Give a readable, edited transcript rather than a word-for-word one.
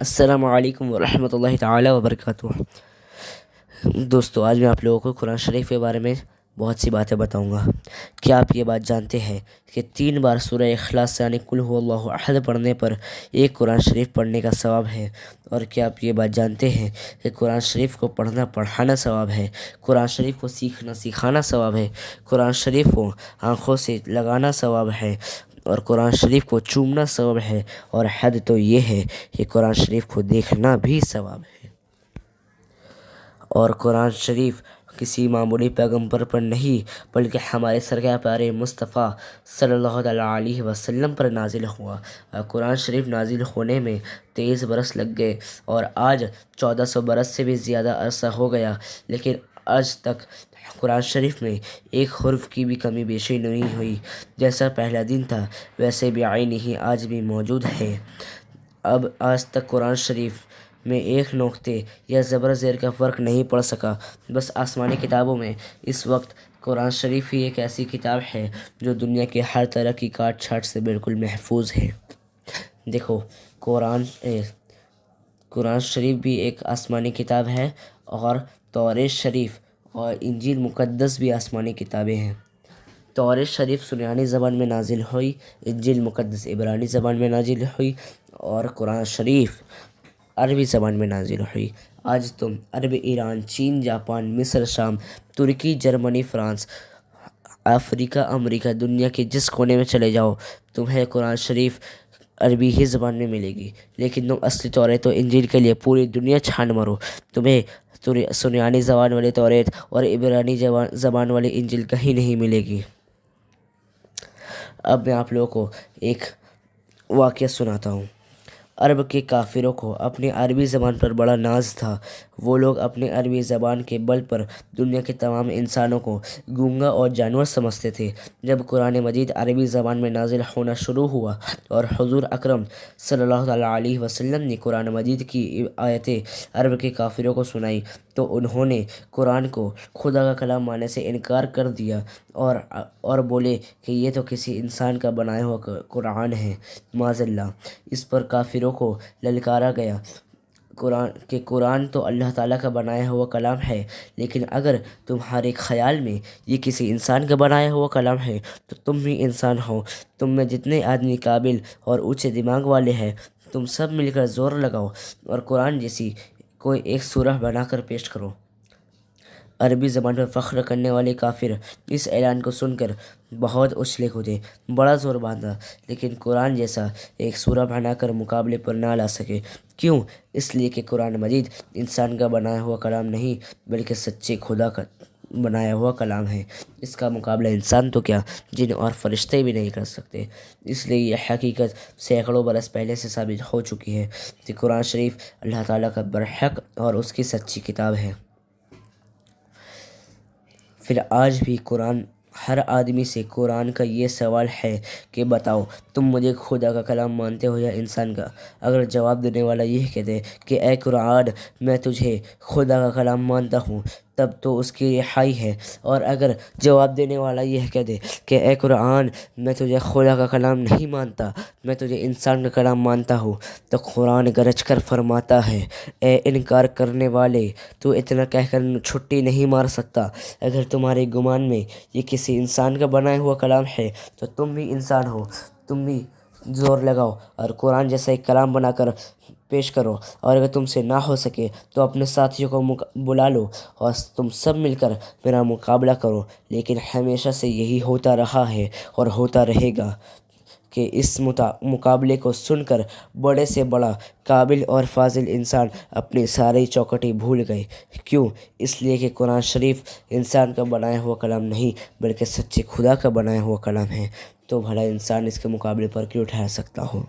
السلام علیکم ورحمۃ اللہ تعالی وبرکاتہ۔ دوستو، آج میں آپ لوگوں کو قرآن شریف کے بارے میں بہت سی باتیں بتاؤں گا۔ کیا آپ یہ بات جانتے ہیں کہ 3 بار سورہ اخلاص یعنی قل هو اللہ احد پڑھنے پر ایک قرآن شریف پڑھنے کا ثواب ہے؟ اور کیا آپ یہ بات جانتے ہیں کہ قرآن شریف کو پڑھنا پڑھانا ثواب ہے، قرآن شریف کو سیکھنا سکھانا ثواب ہے، قرآن شریف کو آنکھوں سے لگانا ثواب ہے، اور قرآن شریف کو چومنا ثواب ہے، اور حد تو یہ ہے کہ قرآن شریف کو دیکھنا بھی ثواب ہے۔ اور قرآن شریف کسی معمولی پیغمبر پر نہیں بلکہ ہمارے سرکار پیارے مصطفیٰ صلی اللہ علیہ وسلم پر نازل ہوا۔ قرآن شریف نازل ہونے میں 23 برس لگ گئے، اور آج 1400 برس سے بھی زیادہ عرصہ ہو گیا، لیکن آج تک قرآن شریف میں ایک حرف کی بھی کمی بیشی نہیں ہوئی۔ جیسا پہلا دن تھا ویسے بعینہ ہی آج بھی موجود ہے۔ اب آج تک قرآن شریف میں ایک نقطے یا زبر زیر کا فرق نہیں پڑ سکا۔ بس آسمانی کتابوں میں اس وقت قرآن شریف ہی ایک ایسی کتاب ہے جو دنیا کے ہر طرح کی کاٹ چھاٹ سے بالکل محفوظ ہے۔ دیکھو، قرآن شریف بھی ایک آسمانی کتاب ہے، اور توریت شریف اور انجیل مقدس بھی آسمانی کتابیں ہیں۔ توریت شریف سریانی زبان میں نازل ہوئی، انجیل مقدس عبرانی زبان میں نازل ہوئی، اور قرآن شریف عربی زبان میں نازل ہوئی۔ آج تم عرب، ایران، چین، جاپان، مصر، شام، ترکی، جرمنی، فرانس، افریقہ، امریکہ، دنیا کے جس کونے میں چلے جاؤ تمہیں قرآن شریف عربی ہی زبان میں ملے گی، لیکن تم اصلی توریت و انجیل کے لیے پوری دنیا چھان مرو، تمہیں سریانی زبان والی توریت اور عبرانی زبان والی انجیل کہیں نہیں ملے گی۔ اب میں آپ لوگوں کو ایک واقعہ سناتا ہوں۔ عرب کے کافروں کو اپنی عربی زبان پر بڑا ناز تھا۔ وہ لوگ اپنی عربی زبان کے بل پر دنیا کے تمام انسانوں کو گونگا اور جانور سمجھتے تھے۔ جب قرآن مجید عربی زبان میں نازل ہونا شروع ہوا اور حضور اکرم صلی اللہ علیہ وسلم نے قرآن مجید کی آیتیں عرب کے کافروں کو سنائی تو انہوں نے قرآن کو خدا کا کلام ماننے سے انکار کر دیا، اور بولے کہ یہ تو کسی انسان کا بنایا ہوا قرآن ہے، معاذ اللہ۔ اس پر کافروں کو للکارا گیا کہ قرآن تو اللہ تعالیٰ کا بنایا ہوا کلام ہے، لیکن اگر تمہارے خیال میں یہ کسی انسان کا بنایا ہوا کلام ہے تو تم بھی انسان ہو۔ تم میں جتنے آدمی قابل اور اونچے دماغ والے ہیں، تم سب مل کر زور لگاؤ اور قرآن جیسی کوئی ایک سورہ بنا کر پیش کرو۔ عربی زبان پر فخر کرنے والے کافر اس اعلان کو سن کر بہت اچھلے کودے، بڑا زور باندھا، لیکن قرآن جیسا ایک سورہ بنا کر مقابلے پر نہ لا سکے۔ کیوں؟ اس لیے کہ قرآن مجید انسان کا بنایا ہوا کلام نہیں بلکہ سچے خدا کا بنایا ہوا کلام ہے۔ اس کا مقابلہ انسان تو کیا، جن اور فرشتے بھی نہیں کر سکتے۔ اس لیے یہ حقیقت سینکڑوں برس پہلے سے ثابت ہو چکی ہے کہ قرآن شریف اللہ تعالیٰ کا برحق اور اس کی سچی کتاب ہے۔ پھر آج بھی ہر آدمی سے قرآن کا یہ سوال ہے کہ بتاؤ، تم مجھے خدا کا کلام مانتے ہو یا انسان کا؟ اگر جواب دینے والا یہ کہہ دے کہ اے قرآن، میں تجھے خدا کا کلام مانتا ہوں، تب تو اس کی رہائی ہے۔ اور اگر جواب دینے والا یہ کہہ دے کہ اے قرآن، میں تجھے خدا کا کلام نہیں مانتا، میں تجھے انسان کا کلام مانتا ہوں، تو قرآن گرج کر فرماتا ہے، اے انکار کرنے والے، تو اتنا کہہ کر چھٹی نہیں مار سکتا۔ اگر تمہارے گمان میں یہ کسی انسان کا بنایا ہوا کلام ہے تو تم بھی انسان ہو، تم بھی زور لگاؤ اور قرآن جیسا ایک کلام بنا کر پیش کرو، اور اگر تم سے نہ ہو سکے تو اپنے ساتھیوں کو بلا لو اور تم سب مل کر میرا مقابلہ کرو۔ لیکن ہمیشہ سے یہی ہوتا رہا ہے اور ہوتا رہے گا کہ اس مقابلے کو سن کر بڑے سے بڑا قابل اور فاضل انسان اپنی ساری چوکٹی بھول گئے۔ کیوں؟ اس لیے کہ قرآن شریف انسان کا بنایا ہوا کلام نہیں بلکہ سچے خدا کا بنایا ہوا کلام ہے، تو بھلا انسان اس کے مقابلے پر کیوں ٹھہر سکتا ہو؟